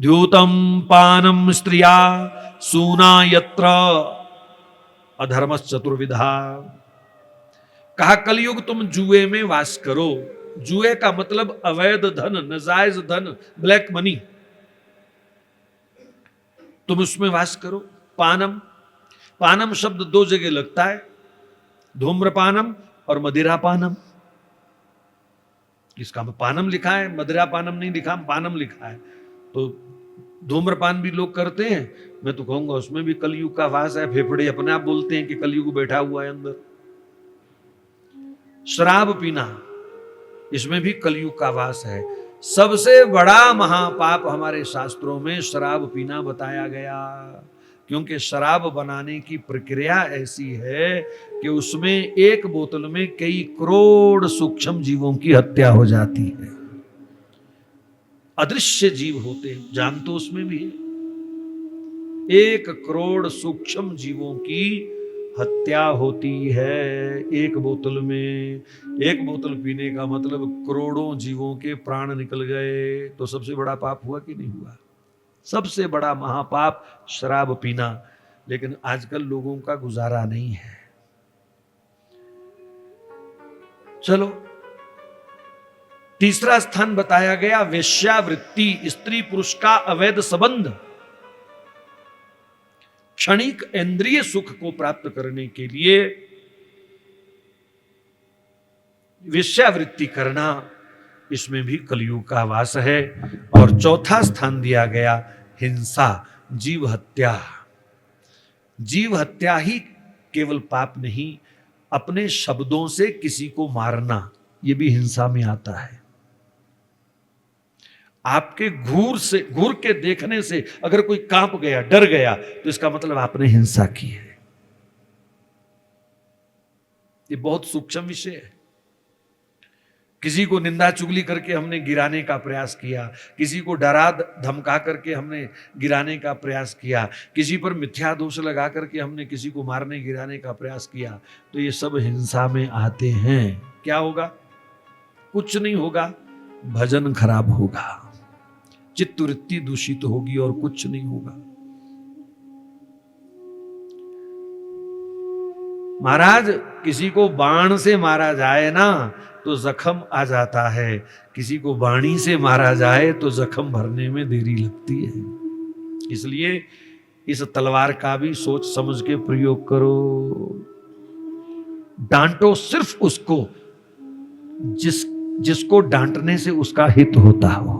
द्यूतम पानम स्त्रिया सूना यत्र अधर्मस चतुर्विधा। कहा कलयुग तुम जुए में वास करो। जुए का मतलब अवैध धन, नाजायज धन, ब्लैक मनी, तुम उसमें वास करो। पानम, पानम शब्द दो जगह लगता है, धूम्रपानम और मदिरापानम। इसका पानम लिखा है, मदिरापानम नहीं लिखा, पानम लिखा है। तो धूम्रपान भी लोग करते हैं, मैं तो कहूंगा उसमें भी कलयुग का वास है। फेफड़े अपने आप बोलते हैं कि कलयुग बैठा हुआ है अंदर। शराब पीना, इसमें भी कलयुग का वास है। सबसे बड़ा महापाप हमारे शास्त्रों में शराब पीना बताया गया, क्योंकि शराब बनाने की प्रक्रिया ऐसी है कि उसमें एक बोतल में कई करोड़ सूक्ष्म जीवों की हत्या हो जाती है। अदृश्य जीव होते हैं, जान तो उसमें भी है। 1 करोड़ सूक्ष्म जीवों की हत्या होती है एक बोतल में। एक बोतल पीने का मतलब करोड़ों जीवों के प्राण निकल गए। तो सबसे बड़ा पाप हुआ कि नहीं हुआ? सबसे बड़ा महापाप शराब पीना। लेकिन आजकल लोगों का गुजारा नहीं है। चलो, तीसरा स्थान बताया गया वेश्यावृत्ति, स्त्री पुरुष का अवैध संबंध। क्षणिक इंद्रिय सुख को प्राप्त करने के लिए वेश्यावृत्ति करना, इसमें भी कलयुग का वास है। और चौथा स्थान दिया गया हिंसा, जीव हत्या। जीव हत्या ही केवल पाप नहीं, अपने शब्दों से किसी को मारना, यह भी हिंसा में आता है। आपके घूर के देखने से अगर कोई कांप गया, डर गया, तो इसका मतलब आपने हिंसा की है। ये बहुत सूक्ष्म विषय है। किसी को निंदा चुगली करके हमने गिराने का प्रयास किया, किसी को डरा धमका करके हमने गिराने का प्रयास किया, किसी पर मिथ्या दोष लगा करके हमने किसी को मारने गिराने का प्रयास किया, तो ये सब हिंसा में आते हैं। क्या होगा? कुछ नहीं होगा, भजन खराब होगा, चित्तवृत्ति दूषित होगी और कुछ नहीं होगा। महाराज, किसी को बाण से मारा जाए ना तो जख्म आ जाता है, किसी को वाणी से मारा जाए तो जख्म भरने में देरी लगती है। इसलिए इस तलवार का भी सोच समझ के प्रयोग करो। डांटो सिर्फ उसको जिसको डांटने से उसका हित होता हो।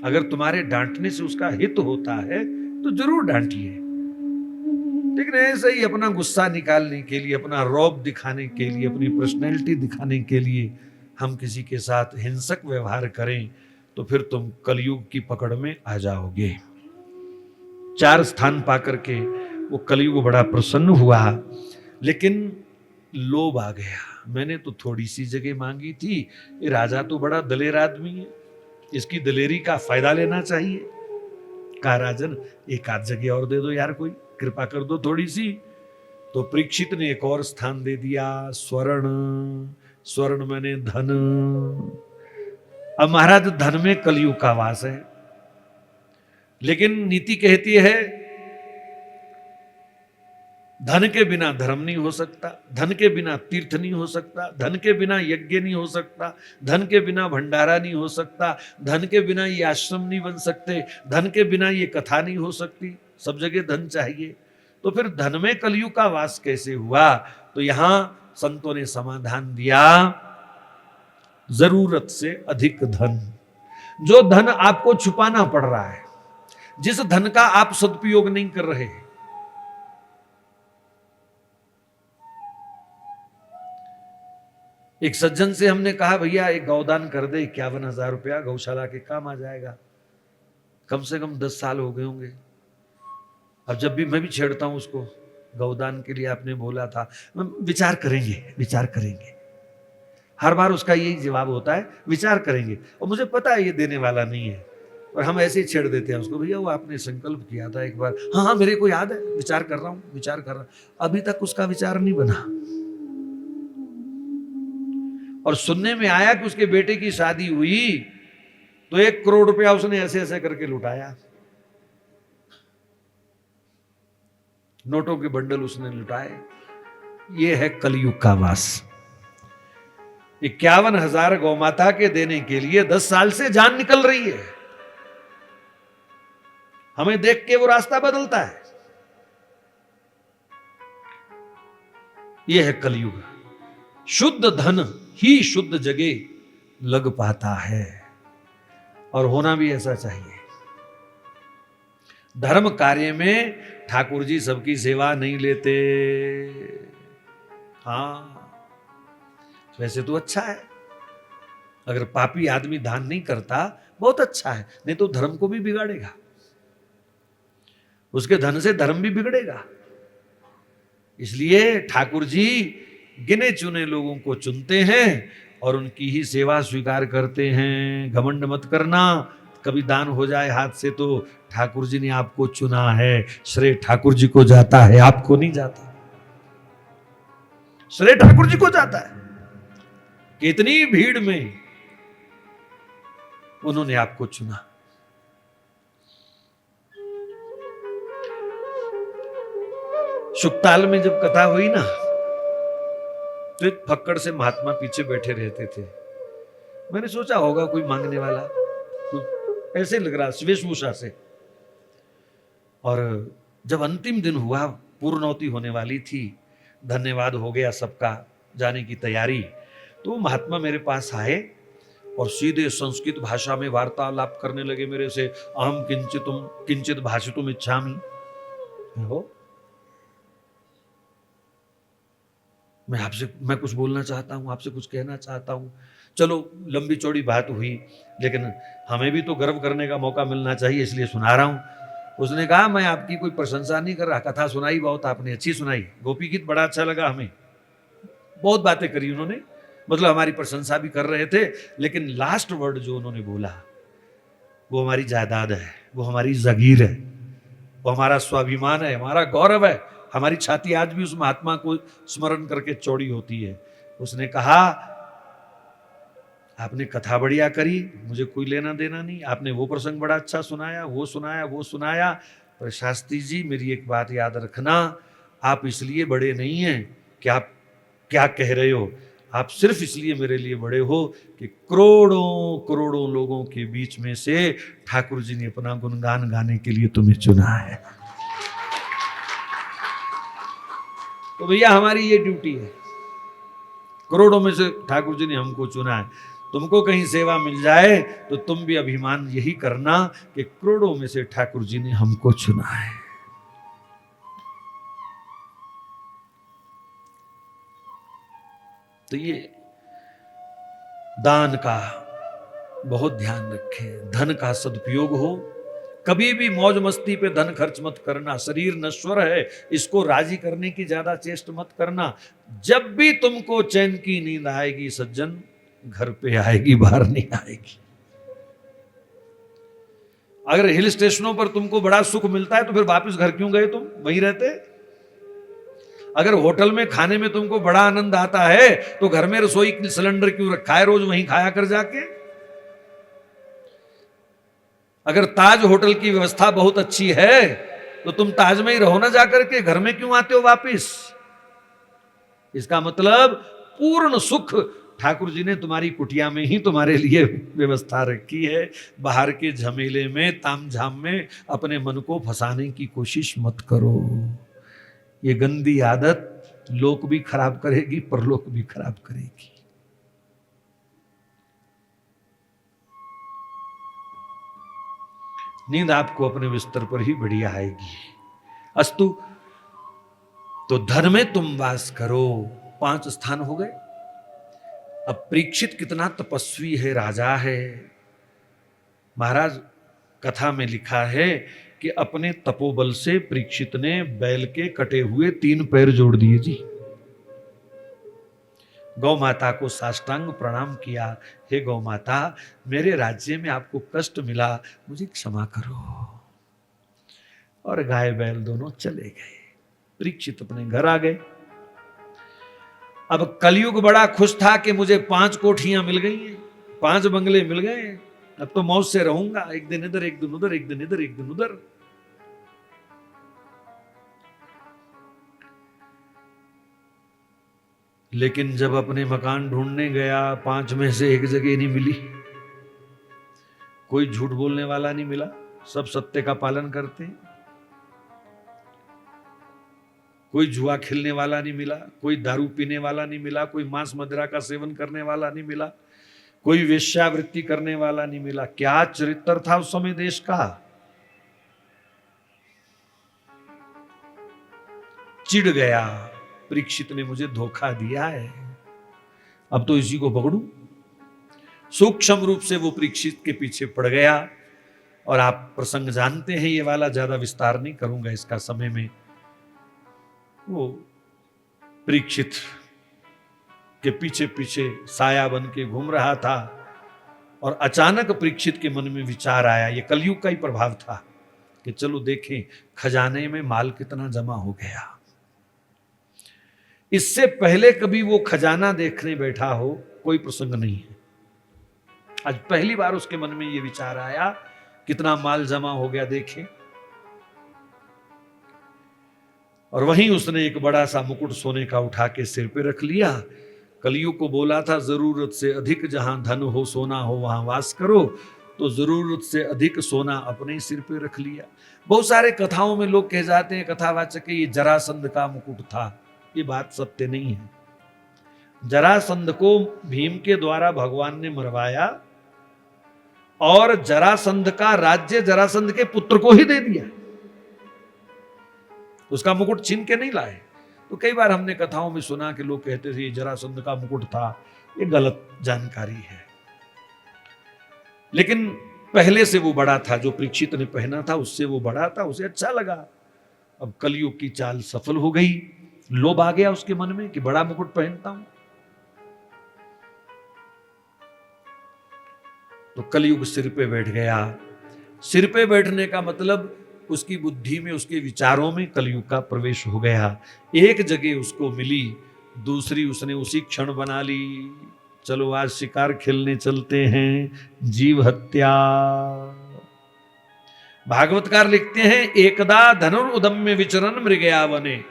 अगर तुम्हारे डांटने से उसका हित होता है तो जरूर डांटिए, लेकिन ऐसे ही अपना गुस्सा निकालने के लिए, अपना रौब दिखाने के लिए, अपनी पर्सनैलिटी दिखाने के लिए हम किसी के साथ हिंसक व्यवहार करें तो फिर तुम कलयुग की पकड़ में आ जाओगे। 4 स्थान पाकर के वो कलयुग बड़ा प्रसन्न हुआ, लेकिन लोभ आ गया। मैंने तो थोड़ी सी जगह मांगी थी, ये राजा तो बड़ा दलेर आदमी है, इसकी दलेरी का फायदा लेना चाहिए। कहा राजन, एक आध जगह और दे दो यार, कोई कृपा कर दो थोड़ी सी। तो परीक्षित ने एक और स्थान दे दिया, स्वर्ण। स्वर्ण मैंने धन। अब महाराज, धन में कलयुग का वास है, लेकिन नीति कहती है धन के बिना धर्म नहीं हो सकता, धन के बिना तीर्थ नहीं हो सकता, धन के बिना यज्ञ नहीं हो सकता, धन के बिना भंडारा नहीं हो सकता, धन के बिना ये आश्रम नहीं बन सकते, धन के बिना ये कथा नहीं हो सकती। सब जगह धन चाहिए। तो फिर धन में कलयुग का वास कैसे हुआ? तो यहां संतों ने समाधान दिया, जरूरत से अधिक धन। जो धन आपको छुपाना पड़ रहा है, जिस धन का आप सदुपयोग नहीं कर रहे हैं, एक सज्जन से हमने कहा भैया एक गौदान कर दे, 51,000 रुपया गौशाला के काम आ जाएगा। कम से कम 10 साल हो गए होंगे। अब जब भी मैं भी छेड़ता हूं उसको, गौदान के लिए आपने बोला था, विचार करेंगे, विचार करेंगे। हर बार उसका यही जवाब होता है, विचार करेंगे। और मुझे पता है ये देने वाला नहीं है, और हम ऐसे ही छेड़ देते हैं उसको, भैया वो आपने संकल्प किया था एक बार। हाँ हाँ मेरे को याद है, विचार कर रहा हूं, विचार कर रहा हूं। अभी तक उसका विचार नहीं बना। और सुनने में आया कि उसके बेटे की शादी हुई तो 1 करोड़ रुपया उसने ऐसे ऐसे करके लुटाया, नोटों के बंडल उसने लुटाए। ये है कलयुग का वास। 51,000 गौमाता के देने के लिए 10 साल से जान निकल रही है। हमें देख के वो रास्ता बदलता है। यह है कलयुग। शुद्ध धन ही शुद्ध जगह लग पाता है, और होना भी ऐसा चाहिए। धर्म कार्य में ठाकुर जी सबकी सेवा नहीं लेते। हाँ, वैसे तो अच्छा है, अगर पापी आदमी दान नहीं करता बहुत अच्छा है, नहीं तो धर्म को भी बिगाड़ेगा, उसके धन से धर्म भी बिगड़ेगा। इसलिए ठाकुर जी गिने चुने लोगों को चुनते हैं और उनकी ही सेवा स्वीकार करते हैं। घमंड मत करना, कभी दान हो जाए हाथ से तो ठाकुर जी ने आपको चुना है, श्रेय ठाकुर जी को जाता है, आपको नहीं जाता। श्रेय ठाकुर जी को जाता है। कितनी भीड़ में उन्होंने आपको चुना। शुक्ताल में जब कथा हुई ना, तो एक फक्कड़ से महात्मा पीछे बैठे रहते थे। मैंने सोचा होगा कोई मांगने वाला, कोई ऐसे लग रहा वेशभूषा से। और जब अंतिम दिन हुआ, पूर्णौती होने वाली थी, धन्यवाद हो गया सबका, जाने की तैयारी, तो महात्मा मेरे पास आए और सीधे संस्कृत भाषा में वार्तालाप करने लगे मेरे से। अहम किंचित भाषितुम इच्छामि, हो मैं कुछ बोलना चाहता हूं, आपसे कुछ कहना चाहता हूं। चलो लंबी चौड़ी बात हुई, लेकिन हमें भी तो गर्व करने का मौका मिलना चाहिए, इसलिए सुना रहा हूं। उसने कहा मैं आपकी कोई प्रशंसा नहीं कर रहा, कथा सुनाई बहुत आपने, अच्छी सुनाई, गोपी गीत बड़ा अच्छा लगा हमें, बहुत बातें करी उन्होंने, मतलब हमारी प्रशंसा भी कर रहे थे। लेकिन लास्ट वर्ड जो उन्होंने बोला, वो हमारी जायदाद है, वो हमारी जागीर है, वो हमारा स्वाभिमान है, हमारा गौरव है। हमारी छाती आज भी उस महात्मा को स्मरण करके चौड़ी होती है। उसने कहा आपने कथा बढ़िया करी, मुझे कोई लेना देना नहीं, आपने वो प्रसंग बड़ा अच्छा सुनाया, वो सुनाया, वो सुनाया, पर शास्त्री जी मेरी एक बात याद रखना, आप इसलिए बड़े नहीं हैं कि आप क्या कह रहे हो, आप सिर्फ इसलिए मेरे लिए बड़े हो कि करोड़ों करोड़ों लोगों के बीच में से ठाकुर जी ने अपना गुणगान गाने के लिए तुम्हें चुना है। तो भैया हमारी ये ड्यूटी है, करोड़ों में से ठाकुर जी ने हमको चुना है। तुमको कहीं सेवा मिल जाए तो तुम भी अभिमान यही करना कि करोड़ों में से ठाकुर जी ने हमको चुना है। तो ये दान का बहुत ध्यान रखें, धन का सदुपयोग हो। कभी भी मौज मस्ती पे धन खर्च मत करना, शरीर नश्वर है, इसको राजी करने की ज्यादा चेष्ट मत करना। जब भी तुमको चैन की नींद आएगी सज्जन, घर पे आएगी, बाहर नहीं आएगी। अगर हिल स्टेशनों पर तुमको बड़ा सुख मिलता है तो फिर वापस घर क्यों गए, तुम वहीं रहते। अगर होटल में खाने में तुमको बड़ा आनंद आता है तो घर में रसोई सिलेंडर क्यों रखा है, रोज वहीं खाया कर जाके। अगर ताज होटल की व्यवस्था बहुत अच्छी है तो तुम ताज में ही रहो ना जाकर के, घर में क्यों आते हो वापिस। इसका मतलब पूर्ण सुख ठाकुर जी ने तुम्हारी कुटिया में ही तुम्हारे लिए व्यवस्था रखी है। बाहर के झमेले में, तामझाम में अपने मन को फंसाने की कोशिश मत करो। ये गंदी आदत लोक भी खराब करेगी, परलोक भी खराब करेगी। नींद आपको अपने बिस्तर पर ही बढ़िया आएगी। अस्तु, तो धन में तुम वास करो। 5 स्थान हो गए। अब परीक्षित कितना तपस्वी है, राजा है। महाराज कथा में लिखा है कि अपने तपोबल से परीक्षित ने बैल के कटे हुए 3 पैर जोड़ दिए जी। गौ माता को साष्टांग प्रणाम किया, हे गौ माता, मेरे राज्य में आपको कष्ट मिला, मुझे क्षमा करो। और गाय बैल दोनों चले गए। परीक्षित अपने घर आ गए। अब कलयुग बड़ा खुश था कि मुझे 5 कोठियां मिल गई हैं, 5 बंगले मिल गए। अब तो मौज से रहूंगा, एक दिन इधर एक दिन उधर, एक दिन इधर एक दिन उधर। लेकिन जब अपने मकान ढूंढने गया, 5 में से एक जगह नहीं मिली, कोई झूठ बोलने वाला नहीं मिला, सब सत्य का पालन करते हैं। कोई जुआ खेलने वाला नहीं मिला, कोई दारू पीने वाला नहीं मिला, कोई मांस मदिरा का सेवन करने वाला नहीं मिला, कोई वेश्यावृत्ति करने वाला नहीं मिला। क्या चरित्र था उस समय देश का। चिढ़ गया, परीक्षित ने मुझे धोखा दिया है, अब तो इसी को पकड़ू। सूक्ष्म रूप से वो परीक्षित के पीछे पड़ गया। और आप प्रसंग जानते हैं, ये वाला ज्यादा विस्तार नहीं करूंगा इसका समय में। वो परीक्षित के पीछे पीछे साया बन के घूम रहा था और अचानक परीक्षित के मन में विचार आया, ये कलयुग का ही प्रभाव था, कि चलो देखें खजाने में माल कितना जमा हो गया। इससे पहले कभी वो खजाना देखने बैठा हो, कोई प्रसंग नहीं है। आज पहली बार उसके मन में ये विचार आया, कितना माल जमा हो गया देखें। और वहीं उसने एक बड़ा सा मुकुट सोने का उठा के सिर पे रख लिया। कलयुग को बोला था, जरूरत से अधिक जहां धन हो सोना हो वहां वास करो, तो जरूरत से अधिक सोना अपने सिर पे रख लिया। बहुत सारे कथाओं में लोग कह जाते हैं, कथावाचक, ये जरासंध का मुकुट था। ये बात सत्य नहीं है। जरासंध को भीम के द्वारा भगवान ने मरवाया और जरासंध का राज्य जरासंध के पुत्र को ही दे दिया, उसका मुकुट छीन के नहीं लाए। तो कई बार हमने कथाओं में सुना कि लोग कहते थे ये जरासंध का मुकुट था। ये गलत जानकारी है। लेकिन पहले से वो बड़ा था, जो परीक्षित ने पहना था उससे वो बड़ा था, उसे अच्छा लगा। अब कलयुग की चाल सफल हो गई। लोभ आ गया उसके मन में कि बड़ा मुकुट पहनता हूं। तो कलयुग सिर पे बैठ गया। सिर पे बैठने का मतलब उसकी बुद्धि में, उसके विचारों में कलयुग का प्रवेश हो गया। एक जगह उसको मिली, दूसरी उसने उसी क्षण बना ली। चलो आज शिकार खेलने चलते हैं, जीव हत्या। भागवतकार लिखते हैं, एकदा धनुर्उदम्य विचरण मृगया वने।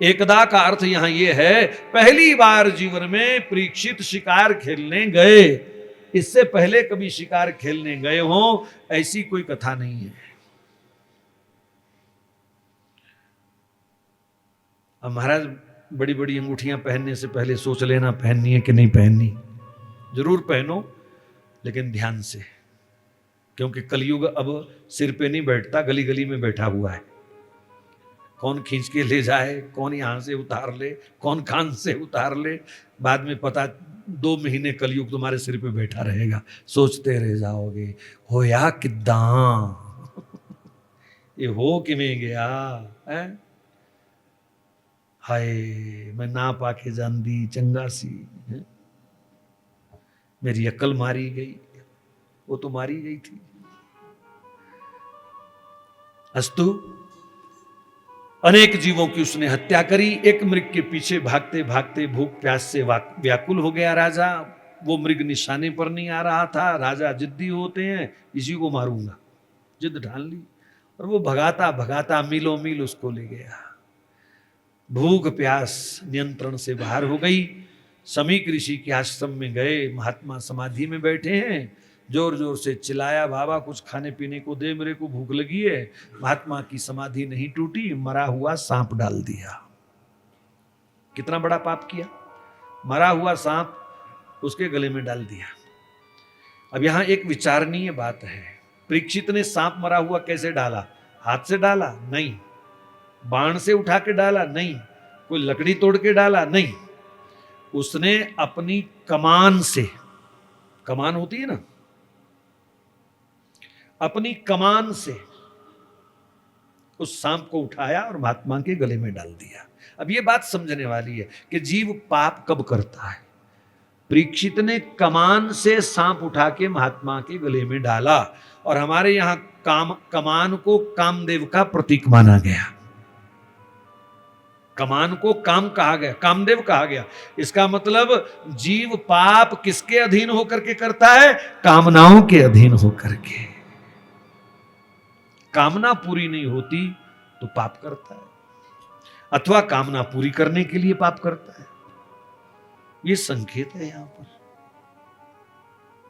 एकदा का अर्थ यहां यह है, पहली बार जीवन में परीक्षित शिकार खेलने गए। इससे पहले कभी शिकार खेलने गए हों ऐसी कोई कथा नहीं है। अब महाराज बड़ी बड़ी अंगूठियां पहनने से पहले सोच लेना पहननी है कि नहीं पहननी। जरूर पहनो, लेकिन ध्यान से, क्योंकि कलयुग अब सिर पे नहीं बैठता, गली गली में बैठा हुआ है। कौन खींच के ले जाए, कौन यहां से उतार ले, कौन कान से उतार ले, बाद में पता 2 महीने कलयुग तुम्हारे सिर पे बैठा रहेगा। सोचते रह जाओगे, होया किद्दां ये हो किवें गया है। हाय मैं ना पाके जानदी चंगा सी है? मेरी अक्ल मारी गई। वो तो मारी गई थी। अस्तु अनेक जीवों की उसने हत्या करी। एक मृग के पीछे भागते भागते भूख प्यास से व्याकुल हो गया राजा। वो मृग निशाने पर नहीं आ रहा था। राजा जिद्दी होते हैं, इसी को मारूंगा, जिद ठान ली। और वो भगाता भगाता मीलों मील उसको ले गया। भूख प्यास नियंत्रण से बाहर हो गई। समीक ऋषि के आश्रम में गए। महात्मा समाधि में बैठे हैं। जोर जोर से चिल्लाया, बाबा कुछ खाने पीने को दे, मेरे को भूख लगी है। महात्मा की समाधि नहीं टूटी, मरा हुआ सांप डाल दिया। कितना बड़ा पाप किया, मरा हुआ सांप उसके गले में डाल दिया। अब यहां एक विचारणीय बात है, परीक्षित ने सांप मरा हुआ कैसे डाला? हाथ से डाला? नहीं। बाण से उठा के डाला? नहीं। कोई लकड़ी तोड़ के डाला? नहीं। उसने अपनी कमान से, कमान होती है ना, अपनी कमान से उस सांप को उठाया और महात्मा के गले में डाल दिया। अब यह बात समझने वाली है कि जीव पाप कब करता है। परीक्षित ने कमान से सांप उठा के महात्मा के गले में डाला, और हमारे यहां कमान को कामदेव का प्रतीक माना गया। कमान को काम कहा गया, कामदेव कहा गया। इसका मतलब जीव पाप किसके अधीन होकर के करता है? कामनाओं के अधीन होकर के। कामना पूरी नहीं होती तो पाप करता है, अथवा कामना पूरी करने के लिए पाप करता है। ये संकेत है यहां पर।